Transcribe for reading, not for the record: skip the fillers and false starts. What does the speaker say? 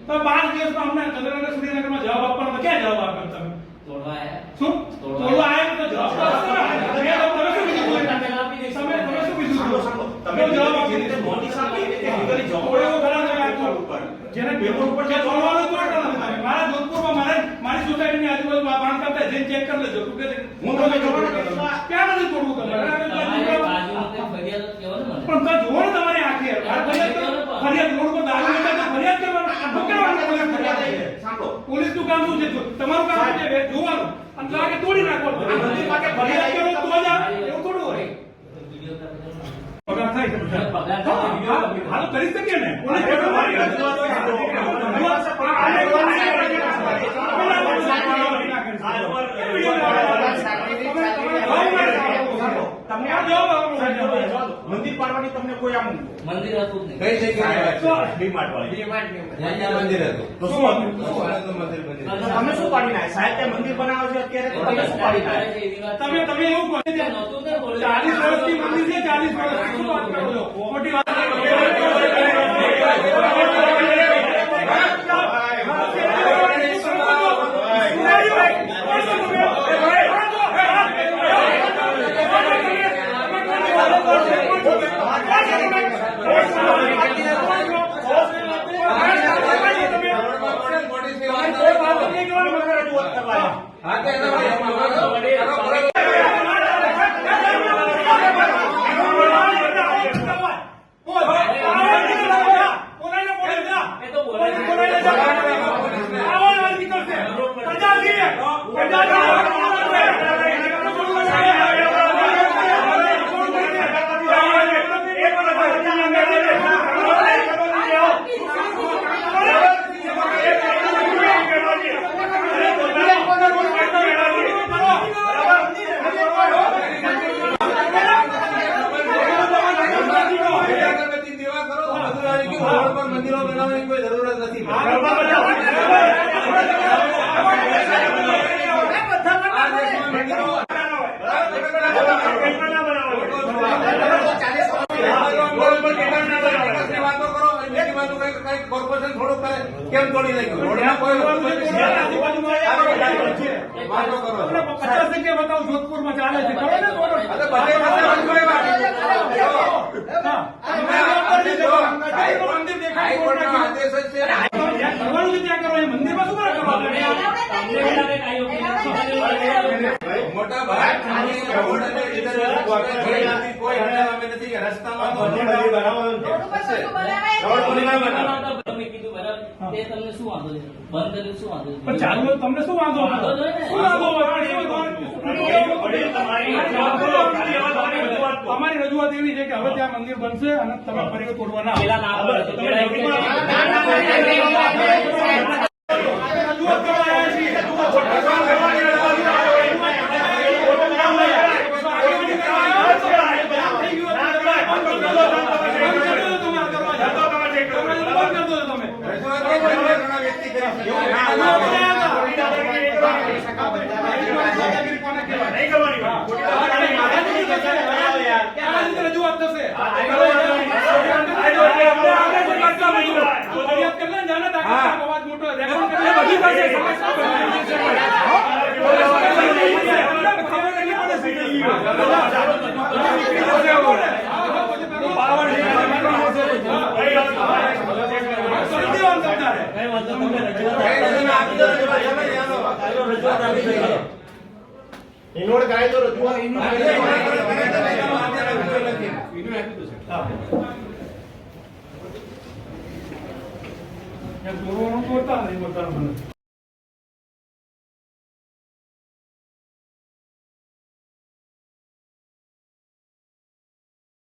તો 12 દિવસમાં અમને ચંદ્રનગર સુરેન્દ્રનગરમાં જવાબ આપવાનો તો ક્યાં જવાબ આપ્યો તમે? તોડવા આયા. શું તોડવા આયા તો જવાબ તો આપો ને. તમે શું કીધું? તમે શું કીધું? તમે જવાબ આપી દીધો. નોટિસ આપી એટલે લીગલી જવાબ એવું કરા ઉપર જેને પેપર ઉપર જે તોડવાનું તો તમે મારા જોધપુરમાં મારી સોસાયટીની આજુબાજુ બાંધકામ થાય જઈને ચેક કરી લેજો. હું તમે જોડવા ક્યાં નથી તોડવું તમારે? પણ તો જોવો ને તમારી આંખે ફરિયાદ રોડ પર દારૂ વેચાય તો ફરિયાદ કરવાનું. પોલીસ નું કામ શું છે? તમારું કામ શું છે? જોવાનું અને લાગે તોડી નાખવાનું. મંદિર માટે ફરિયાદ કરો તો જ આવે એવું થોડું હોય. પગાર થાય છે પગાર થાય. હાલ કરી શકીએ ને પોલીસ મંદિર પાડવાની તમને કોઈ આમ મંદિર હતું જ નહીં. કઈ જગ્યાએ ડીમાર્ટ વાળી મંદિર હતું તો શું હતું? તમે શું પાડી નાખે? સાહેબ ત્યાં મંદિર બનાવે છે અત્યારે તો તમે શું પાડી નાખે? તમે એવું કહો 40 વર્ષથી મંદિર છે. 40 વર્ષથી શું વાત કરો છો? મોટી વાત મંદિરો બનાવવાની કોઈ જરૂરત નથી. કોર્પોરેશન થોડું કરે કેમ તોડી નાખ્યું? 50 જગ્યા બતાવો જોધપુરમાં ચાલે છે. કરો ને મંદિર દેખાય કરવાનું ત્યાં કરો. મંદિરમાં શું કરવા? મોટા ભાઈ કોઈ હટાવવા નથી. રસ્તામાં તે તમને શું વાંધો છે? બંધ કર્યું શું વાંધો છે? પણ ચાલુ તમને શું વાંધો? અમારી રજૂઆત એવી છે કે હવે ત્યાં મંદિર બનશે અને તમે ફરી તોડવા ના રજૂઆત કરવા આવ્યા છીએ. રજૂઆત થશે. અવાજ મોટો ઇનોડ કાયદો રજૂઆત તોડવાનું તોડતા નહીં.